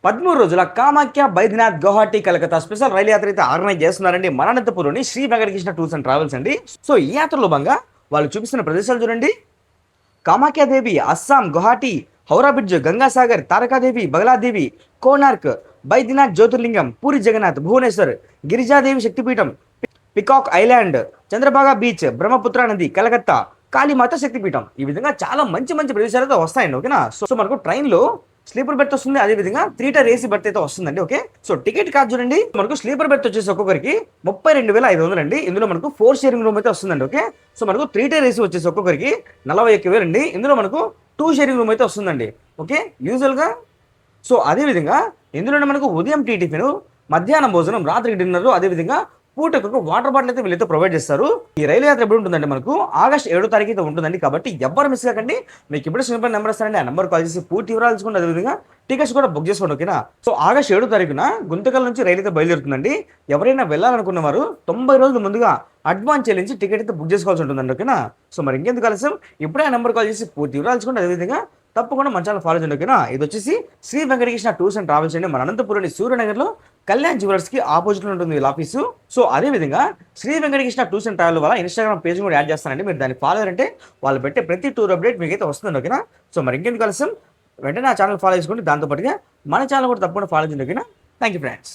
13 రోజుల Kamakhya Baidyanath Gauhati Calcutta special rail యాత్ర అయితే ఆర్గనైజ్ చేస్తున్నారండి మన అనంతపురంలోని Shri Venkatakrishna tours and travels అండి. సో ఈ యాత్రలో భాగంగా వాళ్ళు చూపిస్తున్న ప్రదేశాలు చూడండి. Kamakhyadevi Assam Guwahati, Howrah bridge, Gangasagar, Tarakadevi, Bagaladevi, Konark, Baidyanath Jyotirlingam, Puri Jagannath, Bhubaneswar, Girijadevi Shaktipeetham, peacock island, Chandrabhaga beach, Brahmaputra నది, కలకత్తా, కాళీమాత శక్తిపీఠం. ఈ విధంగా చాలా మంచి మంచి ప్రదేశాలతో వస్తాయండి. ఓకేనా. సో మనకు ట్రైన్లో స్లీపర్ బెర్త్ వస్తుంది, అదే విధంగా 3 టైర్ ఏసీ బెర్త్ అయితే వస్తుందండి. ఓకే. సో టికెట్ కాస్ట్ చూడండి, మనకు స్లీపర్ బెర్త్ వచ్చేసి ఒక్కొక్కరికి 32,500 అండి. ఇందులో మనకు 4 షేరింగ్ రూమ్ అయితే వస్తుందండి. ఓకే. సో మనకు 3 టైర్ ఏసీ వచ్చేసి ఒక్కొక్కరికి 41,000 అండి. ఇందులో మనకు 2 షేరింగ్ రూమ్ అయితే వస్తుందండి. ఓకే. యూజువల్గా సో అదేవిధంగా ఇందులోనే మనకు ఉదయం టీ టిఫిన్, మధ్యాహ్నం భోజనం, రాత్రికి డిన్నర్, అదేవిధంగా పూటకు వాటర్ బాటిల్ అయితే వీళ్ళైతే ప్రొవైడ్ చేస్తారు. ఈ రైలు యాత్ర ఎప్పుడు ఉంటుందంటే మనకు ఆగస్ట్ 7వ తారీఖు అయితే ఉంటుందండి. కాబట్టి ఎవ్వరు మిస్ కాకండి. మీకు ఇప్పుడు సింపుల్ నెంబర్ ఇస్తారండి, ఆ నెంబర్ కాల్ చేసి పూర్తి వివరాలు తెలుసుకోండి. అదేవిధంగా టికెట్స్ కూడా బుక్ చేసుకోండి. ఓకేనా. సో ఆగస్ట్ 7వ తారీఖున గుంతకల్ నుంచి రైలు అయితే బయలుదేరుతుందండి. ఎవరైనా వెళ్ళాలనుకున్న వారు 90 రోజుల ముందుగా అడ్వాన్స్ చెల్లించి టికెట్ అయితే బుక్ చేసుకోవాల్సి ఉంటుందండి. ఓకేనా. సో మరి ఇంకెందుకు ఆలస్యం, ఇప్పుడే ఆ నెంబర్ కాల్ చేసి పూర్తి వివరాలు తెలుసుకోండి. అదేవిధంగా తప్పకుండా మన ఛానల్ ఫాలో చేయండి. ఓకేనా. ఇది వచ్చేసి Shri Venkatakrishna tours and travels అండి. మన అనంతపురంలోని సూర్యనగర్లో కళ్యాణ్ జ్యువెలర్స్ కి ఆపోజిట్ లో ఉంటుంది వీళ్ళ ఆఫీసు. సో అదే విధంగా Shri Venkatakrishna tours and travel వల్ల ఇన్స్టాగ్రామ్ పేజ్ కూడా యాడ్ చేస్తానండి. మీరు దాన్ని ఫాలో అయ్యారంటే వాళ్ళు పెట్టే ప్రతి టూర్ అప్డేట్ మీకు అయితే వస్తుంది. ఓకేనా. సో మరి ఇంకెందుకు ఆలస్యం, వెంటనే ఆ ఛానల్ ఫాలో చేసుకోండి. దాంతో పాటుగా మన ఛానల్ కూడా తప్పకుండా ఫాలో చేయండి. ఓకేనా. Thank you friends.